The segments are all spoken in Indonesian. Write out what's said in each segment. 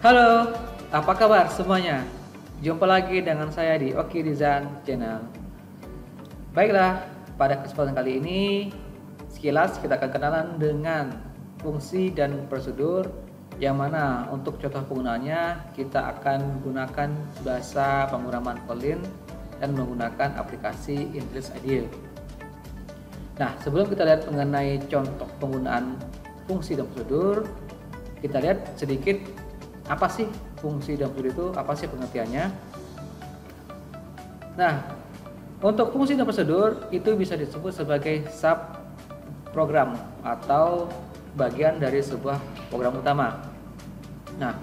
Halo, apa kabar semuanya? Jumpa lagi dengan saya di Oki Design Channel. Baiklah, pada kesempatan kali ini sekilas kita akan kenalan dengan fungsi dan prosedur, yang mana untuk contoh penggunaannya kita akan menggunakan bahasa pemrograman Kotlin dan menggunakan aplikasi Intellis IDEA. Nah, sebelum kita lihat mengenai contoh penggunaan fungsi dan prosedur, kita lihat sedikit apa sih fungsi dan prosedur itu, apa sih pengertiannya. Nah, untuk fungsi dan prosedur itu bisa disebut sebagai sub program atau bagian dari sebuah program utama. Nah,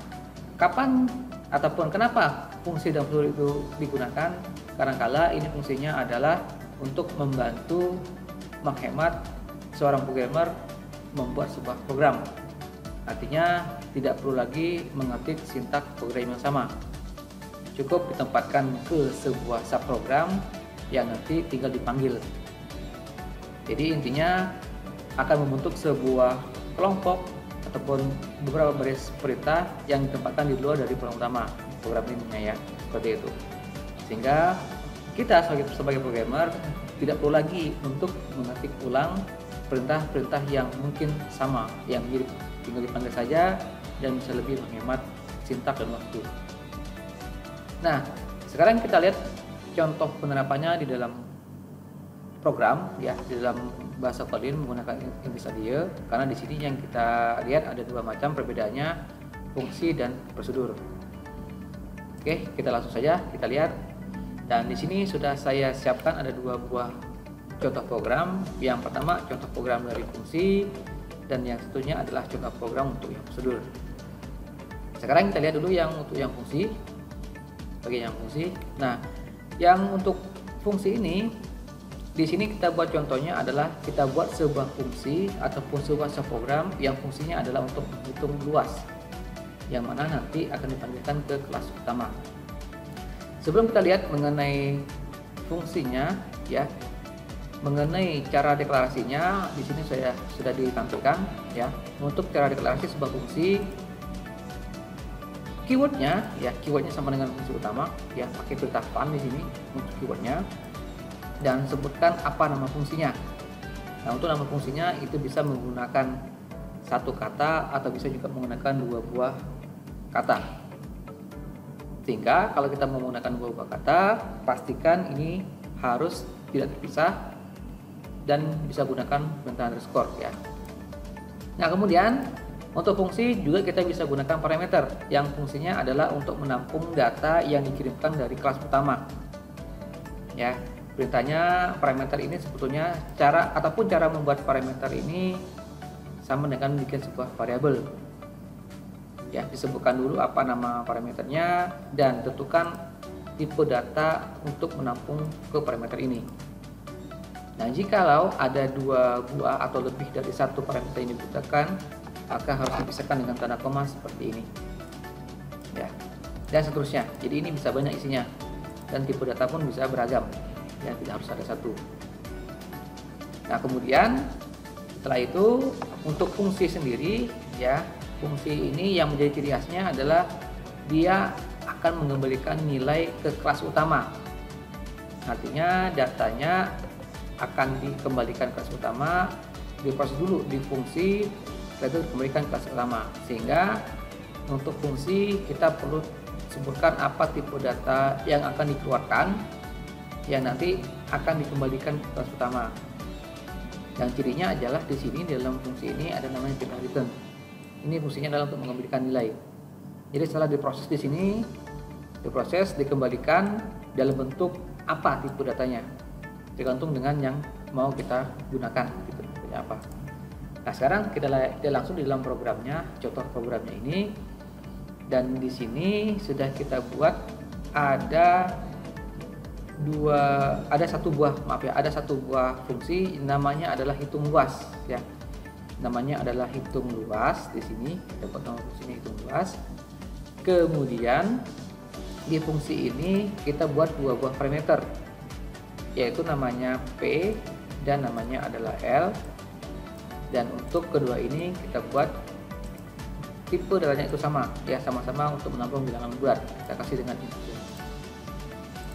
kapan ataupun kenapa fungsi dan prosedur itu digunakan? Kadangkala ini fungsinya adalah untuk membantu menghemat seorang programmer membuat sebuah program. Artinya tidak perlu lagi mengetik sintak program yang sama. Cukup ditempatkan ke sebuah subprogram yang nanti tinggal dipanggil. Jadi intinya akan membentuk sebuah kelompok ataupun beberapa baris perintah yang ditempatkan di luar dari program utama program ini ya, seperti itu. Sehingga kita sebagai programmer tidak perlu lagi untuk mengetik ulang perintah-perintah yang mungkin sama, yang mirip, tinggal dipanggil saja dan bisa lebih menghemat sintak dan waktu. Nah, sekarang kita lihat contoh penerapannya di dalam program ya, di dalam bahasa Kotlin menggunakan Intellis IDEA, karena di sini yang kita lihat ada dua macam perbedaannya, fungsi dan prosedur. Oke, kita langsung saja kita lihat. Dan di sini sudah saya siapkan ada dua buah contoh program. Yang pertama contoh program dari fungsi, dan yang satunya adalah contoh program untuk yang prosedur. Sekarang kita lihat dulu yang untuk yang fungsi. Bagian yang fungsi. Nah, yang untuk fungsi ini di sini kita buat contohnya adalah kita buat sebuah fungsi ataupun sebuah subprogram yang fungsinya adalah untuk menghitung luas, yang mana nanti akan dipanggilkan ke kelas utama. Sebelum kita lihat mengenai fungsinya ya, mengenai cara deklarasinya di sini saya sudah ditampilkan ya. Untuk cara deklarasi sebuah fungsi, keywordnya ya, keywordnya sama dengan fungsi utama ya, pakai perintah fun di sini untuk keywordnya, dan sebutkan apa nama fungsinya. Nah, untuk nama fungsinya itu bisa menggunakan satu kata atau bisa juga menggunakan dua buah kata. Sehingga kalau kita menggunakan dua buah kata, pastikan ini harus tidak terpisah dan bisa gunakan perintah underscore ya. Nah, kemudian untuk fungsi juga kita bisa gunakan parameter yang fungsinya adalah untuk menampung data yang dikirimkan dari kelas utama. Ya, perintahnya parameter ini sebetulnya cara membuat parameter ini sama dengan bikin sebuah variabel. Ya, disebutkan dulu apa nama parameternya dan tentukan tipe data untuk menampung ke parameter ini. Nah, jikalau ada dua buah atau lebih dari satu parameter yang dibutuhkan, maka harus dipisahkan dengan tanda koma seperti ini. Ya, dan seterusnya. Jadi ini bisa banyak isinya dan tipe data pun bisa beragam. Ya, tidak harus ada satu. Nah, kemudian setelah itu untuk fungsi sendiri ya, fungsi ini yang menjadi ciri khasnya adalah dia akan mengembalikan nilai ke kelas utama. Artinya datanya akan dikembalikan ke kelas utama, diproses dulu di fungsi, setelah itu dikembalikan ke kelas utama. Sehingga untuk fungsi kita perlu sebutkan apa tipe data yang akan dikeluarkan yang nanti akan dikembalikan ke kelas utama. Yang cirinya adalah di sini dalam fungsi ini ada namanya print return. Ini fungsinya adalah untuk mengembalikan nilai. Jadi setelah diproses di sini, diproses, dikembalikan dalam bentuk apa tipe datanya, tergantung dengan yang mau kita gunakan, gitu, apa. Nah sekarang kita langsung di dalam programnya, contoh programnya ini, dan di sini sudah kita buat ada satu buah fungsi namanya adalah hitung luas, ya. Namanya adalah hitung luas. Di sini dapat nama fungsinya hitung luas. Kemudian di fungsi ini kita buat dua buah parameter, yaitu namanya P dan namanya adalah L. Dan untuk kedua ini kita buat tipe datanya itu sama, ya, sama-sama untuk menampung bilangan bulat. Kita kasih dengan ini.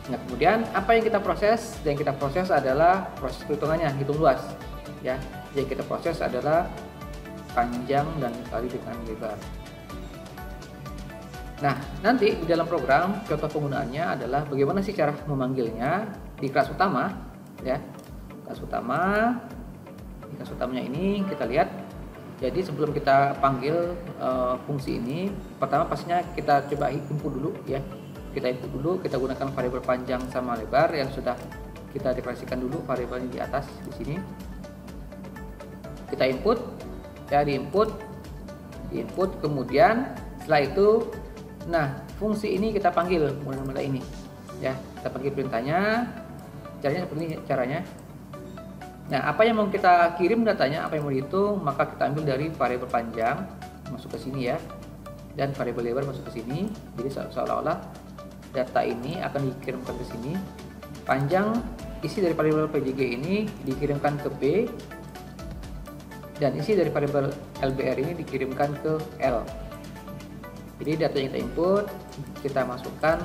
Nah kemudian apa yang kita proses? Yang kita proses adalah proses perhitungannya, hitung luas, ya. Yang kita proses adalah panjang dan dikali dengan lebar. Nah, nanti di dalam program contoh penggunaannya adalah bagaimana sih cara memanggilnya di kelas utama, ya. Kelas utama, di kelas utamanya ini kita lihat. Jadi sebelum kita panggil fungsi ini, pertama pastinya kita coba input dulu, ya. Kita input dulu, kita gunakan variabel panjang sama lebar yang sudah kita deklarasikan dulu variabelnya di atas di sini. Kita input, ya, diinput, kemudian setelah itu, nah, fungsi ini kita panggil menggunakan ini, ya. Kita panggil perintahnya. Caranya seperti ini caranya. Nah, apa yang mau kita kirim datanya, apa yang mau dihitung, maka kita ambil dari variabel panjang masuk ke sini, ya. Dan variabel lebar masuk ke sini. Jadi seolah-olah data ini akan dikirimkan ke sini. Panjang isi dari variabel PJG ini dikirimkan ke P. Dan isi dari variabel LBR ini dikirimkan ke L. Jadi data yang kita input, kita masukkan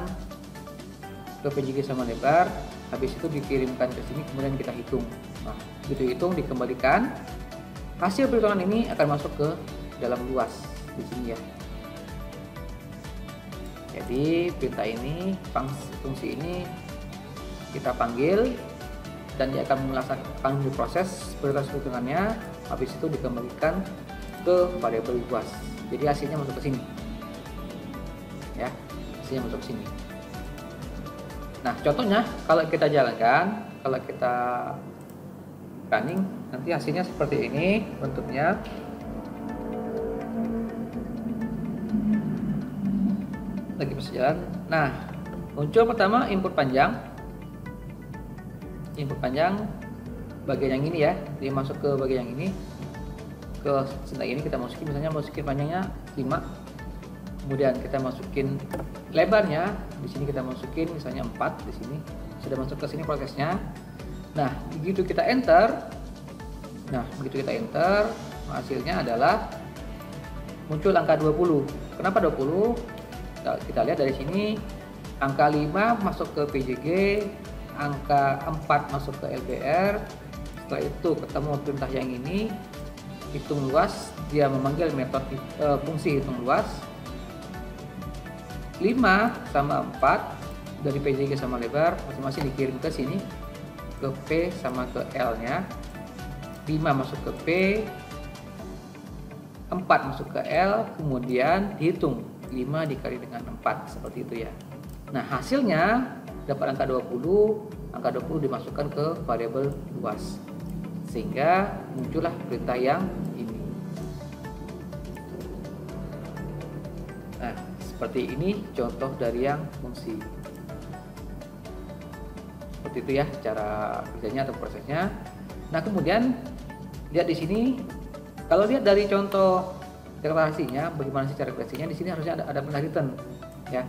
ke PJG sama lebar, habis itu dikirimkan ke sini, kemudian kita hitung. Nah, begitu hitung dikembalikan, hasil perhitungan ini akan masuk ke dalam luas di sini, ya. Jadi perintah ini, fungsi ini kita panggil dan dia akan melaksanakan proses perhitungannya, habis itu dikembalikan ke variabel luas. Jadi hasilnya masuk ke sini, ya, hasilnya masuk ke sini. Nah contohnya kalau kita jalankan, kalau kita running, nanti hasilnya seperti ini bentuknya. Lagi berjalan. Nah muncul pertama input panjang, bagian yang ini, ya. Dia masuk ke bagian yang ini, ke sentak ini kita masukin, misalnya masukin panjangnya 5, kemudian kita masukin lebarnya di sini, kita masukin misalnya 4 di sini, sudah masuk ke sini prosesnya. Nah begitu kita enter, hasilnya adalah muncul angka 20. Kenapa 20? Kita lihat dari sini, angka 5 masuk ke PJG, angka 4 masuk ke LBR. Setelah itu ketemu perintah yang ini, hitung luas, dia memanggil metode fungsi hitung luas. 5 sama 4 dari PJG sama lebar masing-masing dikirim ke sini, ke P sama ke L nya. 5 masuk ke P, 4 masuk ke L, kemudian dihitung 5 dikali dengan 4, seperti itu, ya. Nah hasilnya dapat angka 20, angka 20 dimasukkan ke variabel luas, sehingga muncullah perintah yang ini. Nah seperti ini contoh dari yang fungsi. Seperti itu, ya, cara kerjanya atau prosesnya. Nah kemudian lihat di sini, kalau lihat dari contoh deklarasinya, bagaimana sih cara deklarasinya, di sini harusnya ada perintah return, ya.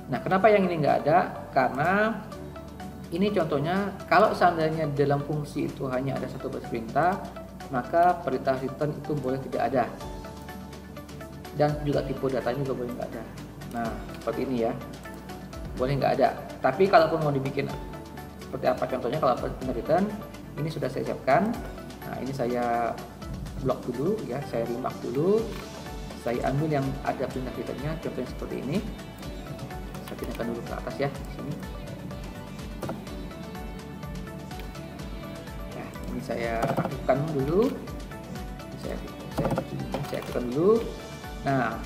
Nah kenapa yang ini nggak ada? Karena ini contohnya, kalau seandainya dalam fungsi itu hanya ada satu baris perintah, maka perintah return itu boleh tidak ada, dan juga tipe datanya juga boleh nggak ada. Nah seperti ini ya, boleh nggak ada. Tapi kalaupun mau dibikin seperti apa contohnya, kalau perintah return ini sudah saya siapkan. Nah ini saya blok dulu ya, saya remark dulu, saya ambil yang ada perintah returnnya, contohnya seperti ini. Saya pindahkan dulu ke atas ya, di sini. Nah ini saya aktifkan dulu, saya aktifkan dulu. Nah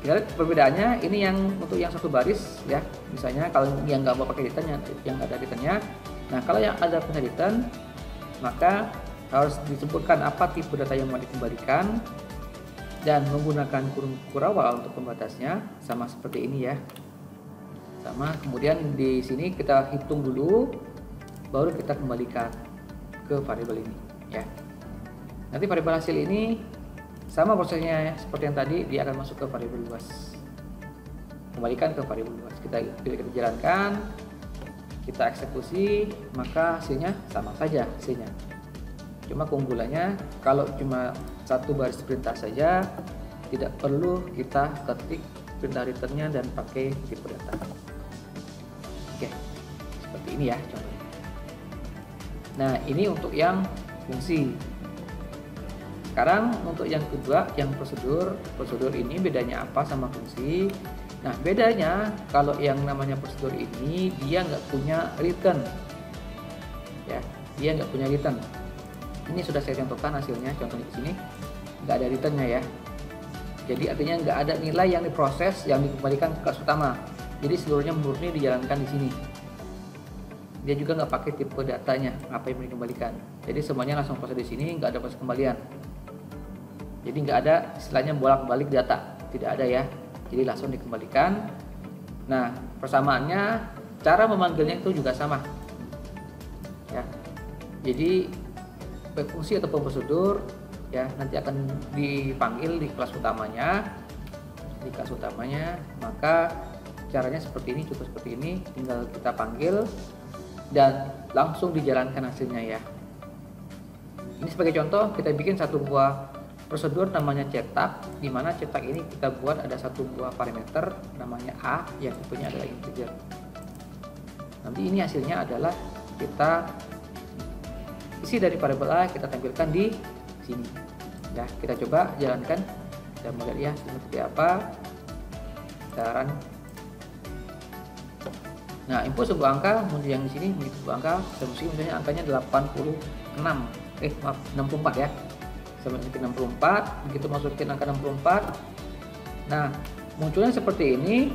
kita lihat perbedaannya, ini yang untuk yang satu baris ya, misalnya kalau yang nggak mau pakai return, yang ada returnnya. Nah kalau yang ada perintah return, maka harus disebutkan apa tipe data yang mau dikembalikan dan menggunakan kurung kurawal untuk pembatasnya, sama seperti ini ya, sama. Kemudian di sini kita hitung dulu, baru kita kembalikan ke variabel ini ya. Nanti variabel hasil ini sama prosesnya ya, seperti yang tadi, dia akan masuk ke variabel luas, kembalikan ke variabel luas. Kita jalankan, kita eksekusi, maka hasilnya sama saja hasilnya. Cuma keunggulannya kalau cuma satu baris perintah saja, tidak perlu kita ketik perintah returnnya dan pakai tipe data. Oke, seperti ini ya contohnya. Nah ini untuk yang fungsi. Sekarang untuk yang kedua, yang prosedur. Prosedur ini bedanya apa sama fungsi? Nah bedanya, kalau yang namanya prosedur ini dia nggak punya return ya, dia nggak punya return. Ini sudah saya contohkan hasilnya, contohnya di sini nggak ada returnnya ya. Jadi artinya nggak ada nilai yang diproses yang dikembalikan ke kelas utama. Jadi seluruhnya murni dijalankan di sini. Dia juga nggak pakai tipe datanya apa yang dikembalikan. Jadi semuanya langsung proses di sini, nggak ada proses kembalian. Jadi nggak ada istilahnya bolak-balik data, tidak ada ya. Jadi langsung dikembalikan. Nah persamaannya, cara memanggilnya itu juga sama ya. Jadi fungsi ataupun prosedur ya nanti akan dipanggil di kelas utamanya, maka caranya seperti ini, cukup seperti ini, tinggal kita panggil dan langsung dijalankan hasilnya ya. Ini sebagai contoh, kita bikin satu buah prosedur namanya cetak, di mana cetak ini kita buat ada satu buah parameter namanya A yang tipenya adalah integer. Nanti ini hasilnya adalah kita isi dari variabel A, kita tampilkan di sini ya. Kita coba jalankan dan melihat ya seperti apa cara. Nah input sebuah angka, yang di sini sebuah angka, misalnya angkanya 64 ya, saya masukin 64, begitu masukin angka 64, nah munculnya seperti ini.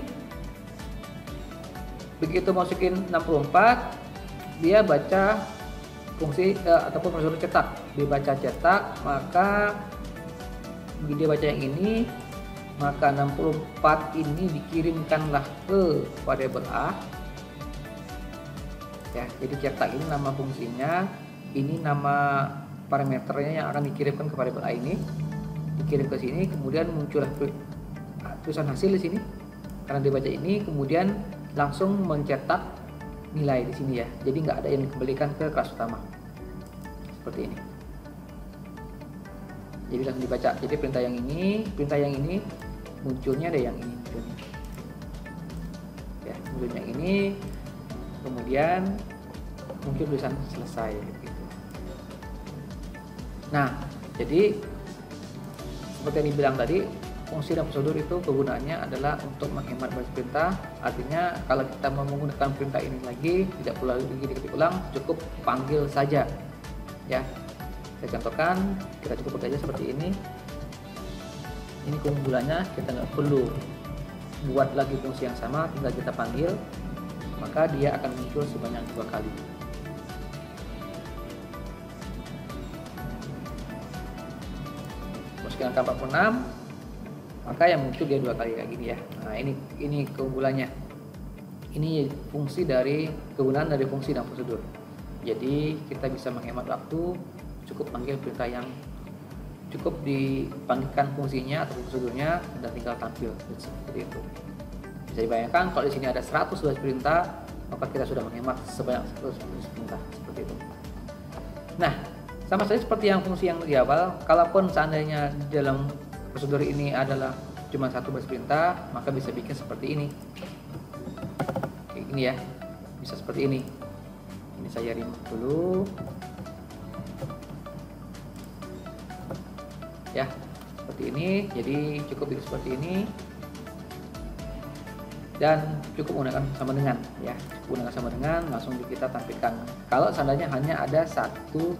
Begitu masukin 64, dia baca fungsi ataupun prosedur cetak, dibaca cetak, maka dia baca yang ini, maka 64 ini dikirimkanlah ke variabel A ya. Jadi cetak ini nama fungsinya, ini nama parameternya yang akan dikirimkan ke variabel A ini, dikirim ke sini, kemudian muncullah tulisan hasil di sini karena dibaca ini, kemudian langsung mencetak nilai di sini ya. Jadi nggak ada yang dikembalikan ke kelas utama seperti ini. Jadi langsung dibaca. Jadi perintah yang ini munculnya ada yang ini munculnya. Ya, muncul yang ini, kemudian muncul tulisan selesai gitu. Nah, jadi seperti yang dibilang tadi, fungsi dan prosedur itu kegunaannya adalah untuk menghemat baris perintah. Artinya kalau kita mau menggunakan perintah ini lagi, tidak perlu lagi diketik ulang, cukup panggil saja ya. Saya contohkan, kita cukup bekerja seperti ini. Ini keunggulannya, kita nggak perlu buat lagi fungsi yang sama, tinggal kita panggil, maka dia akan muncul sebanyak 2 kali. Masukin angka 46, maka yang muncul dia 2 kali kayak gini ya. Nah ini keunggulannya. Ini fungsi dari kegunaan dari fungsi dan prosedur. Jadi kita bisa menghemat waktu, cukup panggil perintah yang cukup dipanggilkan fungsinya atau prosedurnya dan tinggal tampil seperti itu. Bisa dibayangkan kalau di sini ada 112 perintah, maka kita sudah menghemat sebanyak 112 perintah seperti itu. Nah, sama saja seperti yang fungsi yang di awal, kalaupun seandainya dalam prosedur ini adalah cuma satu baris perintah, maka bisa bikin seperti ini. Kayak gini ya, bisa seperti ini. Ini saya remove dulu. Ya, seperti ini. Jadi cukup bikin seperti ini. Dan cukup menggunakan sama dengan, ya, menggunakan sama dengan, langsung kita tampilkan. Kalau seandainya hanya ada satu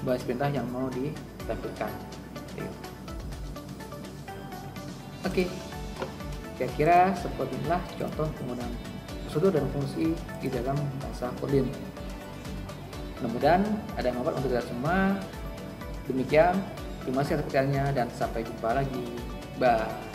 baris perintah yang mau ditampilkan. Oke, kira-kira seperti inilah contoh penggunaan prosedur dan fungsi di dalam bahasa Kotlin. Mudah-mudahan ada manfaat untuk kita semua. Demikian, terima kasih atas perhatiannya dan sampai jumpa lagi. Bye.